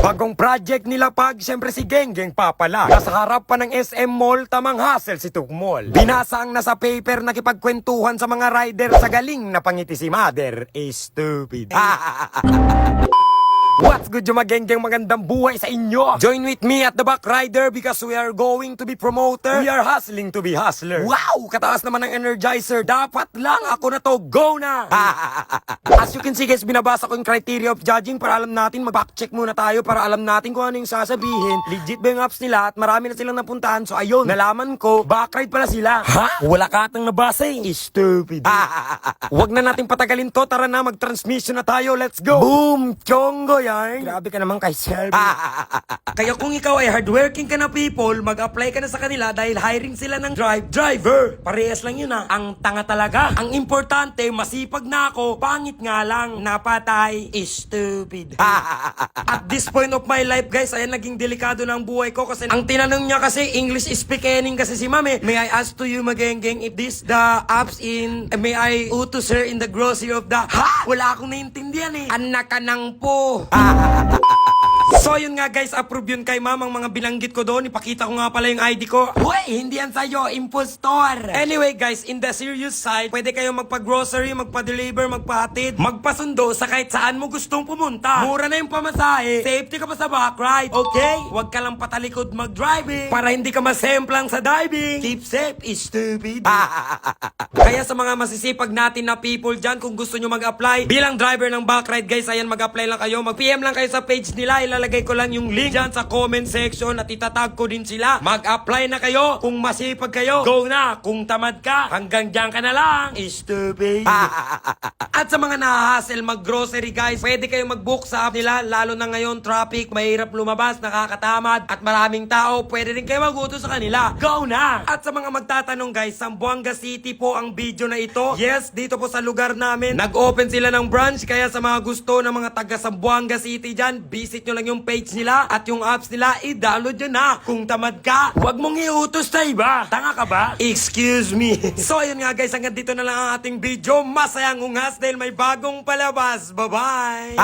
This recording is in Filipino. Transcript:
Bagong project nila pag, siyempre si Genggeng papala. Nasa harap pa ng SM Mall, tamang hassle si Tukmol. Binasa ang nasa paper na kipagkwentuhan sa mga rider sa galing na pangiti si Mother. Stupid. What's good, yung Genggeng, magandang buhay sa inyo. Join with me at the back rider because we are going to be promoter. We are hustling to be hustler. Wow! Kataas naman ng energizer. Dapat lang ako na to. Go na! As you can see guys, binabasa ko yung criteria of judging para alam natin, mag-back check muna tayo para alam natin kung ano yung sasabihin. Legit ba yung apps nila at marami na silang napuntahan. So ayun, nalaman ko, backride pala sila. Ha? Wala ka atang nabasa eh. Stupid. Wag na natin patagalin to. Tara na, mag-transmission na tayo. Let's go! Boom! Chongo yan. Grabe ka naman kay Sir. Kaya kung ikaw ay hardworking ka na people, mag-apply ka na sa kanila dahil hiring sila ng driver. Parehas lang yun ah. Ang tanga talaga. Ang importante, masipag na ako, pangit nga lang, napatay, stupid. At this point of my life guys, ayan naging delikado ng buhay ko kasi ang tinanong niya kasi, English speaking kasi si mami, may I ask to you Genggeng if this the apps in, may I utos her in the grocery of the, ha? Wala akong naintindihan eh. Anak ka nang po. So yun nga guys, approve yun kay mamang mga binanggit ko doon. Ipakita ko nga pala yung ID ko. Uy, hindi yan sa'yo, impostor. Anyway guys, in the serious side, pwede kayo magpa-grocery, magpa-deliver, magpahatid, magpasundo sa kahit saan mo gustong pumunta. Mura na yung pamasahe, safety ka pa sa back ride, okay? Huwag ka lang patalikod mag-driving para hindi ka masemplang sa diving. Keep safe, stupid. Kaya sa mga masisipag natin na people dyan, kung gusto nyo mag-apply bilang driver ng back ride guys, ayan mag-apply lang kayo. Mag-PM lang kayo sa page nila, ilalagay ko lang yung link dyan sa comment section at itatag ko din sila. Mag-apply na kayo. Kung masipag kayo, go na. Kung tamad ka, hanggang dyan ka na lang. Stupid. At sa mga nahahassle mag-grocery guys, pwede kayo mag-book sa app nila. Lalo na ngayon, traffic, mahirap lumabas, nakakatamad, at maraming tao. Pwede rin kayo mag-utos sa kanila. Go na! At sa mga magtatanong guys, Zamboanga City po ang video na ito. Yes, dito po sa lugar namin. Nag-open sila ng branch, kaya sa mga gusto ng mga taga Zamboanga City dyan, visit nyo lang yung page nila at yung apps nila, i-download nyo na. Kung tamad ka, huwag mong iutos sa iba. Tanga ka ba? Excuse me. So ayun nga guys, hanggang dito na lang ang ating video. Masayang ungas dahil may bagong palabas. Bye-bye!